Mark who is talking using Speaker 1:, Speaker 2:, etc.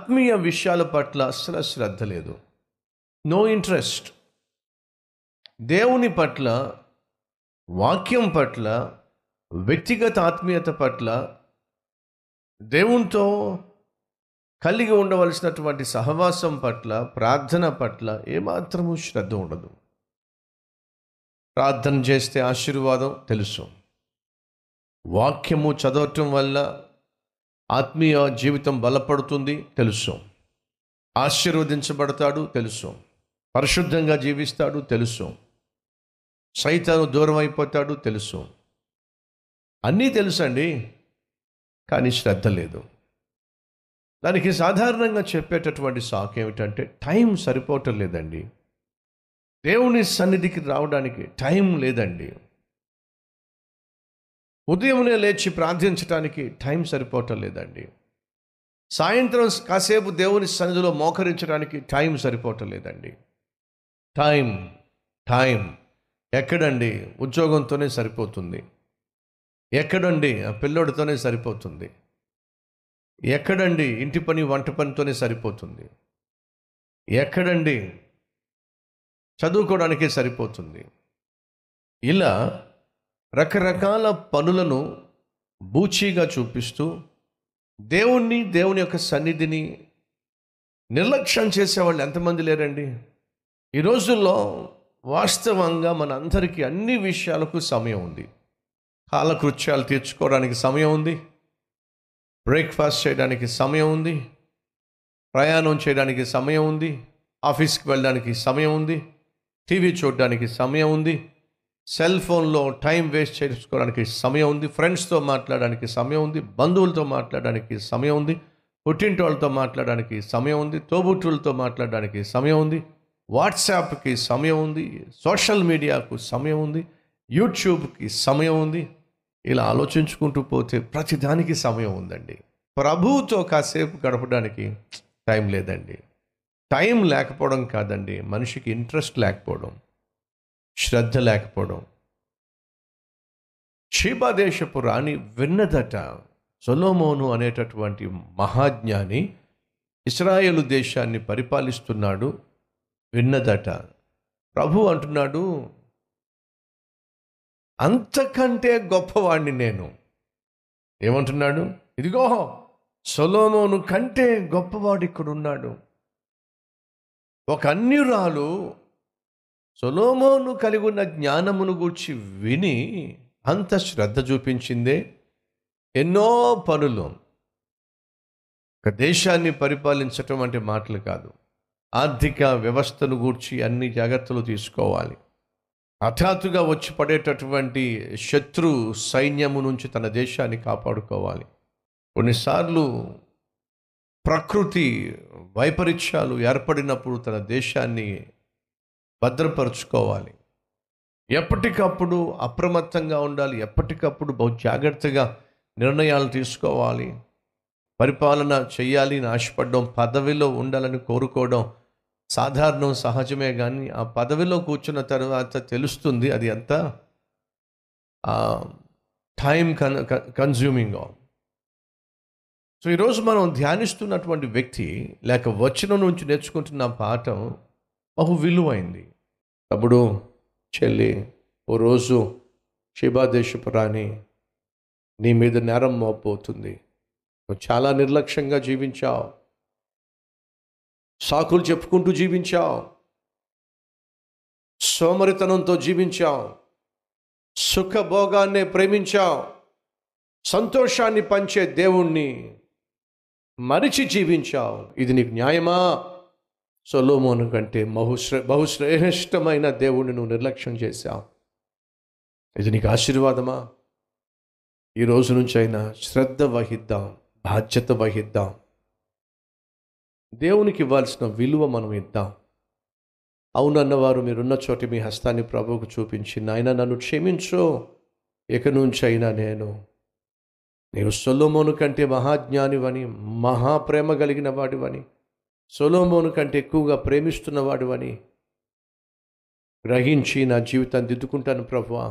Speaker 1: ఆత్మీయ విషయాల పట్ల అసలు శ్రద్ధ లేదు. No interest. దేవుని పట్ల, వాక్యం పట్ల, వ్యక్తిగత ఆత్మీయత పట్ల, దేవునితో కలిగి ఉండవలసినటువంటి సహవాసం పట్ల, ప్రార్థన పట్ల ఏమాత్రము శ్రద్ధ ఉండదు. ప్రార్థన చేస్తే ఆశీర్వాదం తెలుసు, వాక్యము చదవటం వల్ల ఆత్మీయ జీవితం బలపడుతుంది తెలుసు, ఆశీర్వదించబడతాడు తెలుసు, పరిశుద్ధంగా జీవిస్తాడు తెలుసు, సైతాను దూరం అయిపోతాడు తెలుసు, అన్నీ తెలుసండి. కానీ శ్రద్ధ లేదు. దానికి సాధారణంగా చెప్పేటటువంటి సాకు ఏమిటంటే టైం సరిపోవటం లేదండి. దేవుని సన్నిధికి రావడానికి టైం లేదండి. ఉదయమునే లేచి ప్రార్థించడానికి టైం సరిపోవటం లేదండి. సాయంత్రం కాసేపు దేవుని సన్నిధిలో మోకరించడానికి టైం సరిపోవటం లేదండి. టైం టైం ఎక్కడండి? ఉద్యోగంతోనే సరిపోతుంది. ఎక్కడండి? ఆ పిల్లోడితోనే సరిపోతుంది. ఎక్కడండి? ఇంటి పని, వంట పనితోనే సరిపోతుంది. ఎక్కడండి? చదువుకోవడానికే సరిపోతుంది. ఇలా రకరకాల పనులను బూచీగా చూపిస్తూ దేవుని యొక్క సన్నిధిని నిర్లక్ష్యం చేసేవాళ్ళు ఎంతమంది లేరండి? ఈ రోజుల్లో వాస్తవంగా మన అందరికీ అన్ని విషయాలకు సమయం ఉంది. కాలకృత్యాలు తీర్చుకోవడానికి సమయం ఉంది, బ్రేక్ఫాస్ట్ చేయడానికి సమయం ఉంది, ప్రయాణం చేయడానికి సమయం ఉంది, ఆఫీస్కి వెళ్ళడానికి సమయం ఉంది, టీవీ చూడడానికి సమయం ఉంది, సెల్ ఫోన్లో టైం వేస్ట్ చేసుకోవడానికి సమయం ఉంది, ఫ్రెండ్స్తో మాట్లాడడానికి సమయం ఉంది, బంధువులతో మాట్లాడడానికి సమయం ఉంది, పుట్టింటి వాళ్ళతో మాట్లాడడానికి సమయం ఉంది, తోబుట్టులతో మాట్లాడడానికి సమయం ఉంది, వాట్సాప్కి సమయం ఉంది, సోషల్ మీడియాకు సమయం ఉంది, యూట్యూబ్కి సమయం ఉంది. ఇలా ఆలోచించుకుంటూ పోతే ప్రతిదానికి సమయం ఉందండి. ప్రభువుతో కాసేపు గడపడానికి టైం లేదండి. టైం లేకపోవడం కాదండి, మనిషికి ఇంట్రెస్ట్ లేకపోవడం, శ్రద్ధ లేకపోవడం. షీబా దేశపు రాణి విన్నదట, సొలొమోను అనేటటువంటి మహాజ్ఞాని ఇశ్రాయేలు దేశాన్ని పరిపాలిస్తున్నాడు, విన్నదట. ప్రభు అంటున్నాడు, అంతకంటే గొప్పవాడిని నేను. ఏమంటున్నాడు? ఇదిగో సొలొమోను కంటే గొప్పవాడు ఇక్కడ ఉన్నాడు. ఒక అన్యురాలు సొలొమోను కలిగి ఉన్న జ్ఞానమును గూర్చి విని అంత శ్రద్ధ చూపించిందే. ఎన్నో పనులు. ఒక దేశాన్ని పరిపాలించటం అంటే మాటలు కాదు. ఆర్థిక వ్యవస్థను గూర్చి అన్ని జాగ్రత్తలు తీసుకోవాలి. హఠాత్తుగా వచ్చి పడేటటువంటి శత్రు సైన్యము నుంచి తన దేశాన్ని కాపాడుకోవాలి. కొన్నిసార్లు ప్రకృతి వైపరీత్యాలు ఏర్పడినప్పుడు తన దేశాన్ని భద్రపరుచుకోవాలి. ఎప్పటికప్పుడు అప్రమత్తంగా ఉండాలి. ఎప్పటికప్పుడు బహు జాగ్రత్తగా నిర్ణయాలు తీసుకోవాలి. పరిపాలన చేయాలి అని ఆశపడడం, పదవిలో ఉండాలని కోరుకోవడం సాధారణం, సహజమే. కానీ ఆ పదవిలో కూర్చున్న తర్వాత తెలుస్తుంది అది ఎంత టైం కన్జ్యూమింగ్. సో ఈరోజు మనం ధ్యానిస్తున్నటువంటి వ్యక్తి లేక వచనం నుంచి నేర్చుకుంటున్న పాఠం బహు విలువైంది. తమ్ముడు, చెల్లి, ఓ రోజు షీబా దేశపు రాణి నీ మీద నేరం మోపబోతుంది. నువ్వు చాలా నిర్లక్ష్యంగా జీవించావు, సాకులు చెప్పుకుంటూ జీవించావు, సోమరితనంతో జీవించావు, సుఖభోగాన్నే ప్రేమించావు, సంతోషాన్ని పంచే దేవుణ్ణి మరిచి జీవించావు. ఇది నీకు న్యాయమా? సొలొమోను కంటే బహుశ్రేష్టమైన దేవుణ్ణి నువ్వు నిర్లక్ష్యం చేశావు. ఇది నీకు ఆశీర్వాదమా? ఈ రోజు నుంచి అయినా శ్రద్ధ వహిద్దాం, బాధ్యత వహిద్దాం. దేవునికి ఇవ్వాల్సిన విలువ మనం ఇద్దాం. అవునన్నవారు మీరున్న చోటి మీ హస్తాన్ని ప్రభువుకు చూపించి, నాయన నన్ను క్షమించు, ఇక నుంచి అయినా నేను సొలొమోను కంటే మహాజ్ఞానివని, మహాప్రేమ కలిగిన వాడివని, సొలొమోను కంటే ఎక్కువగా ప్రేమిస్తున్న వాడివని గ్రహించి నా జీవితాన్ని దిద్దుకుంటాను ప్రభువా.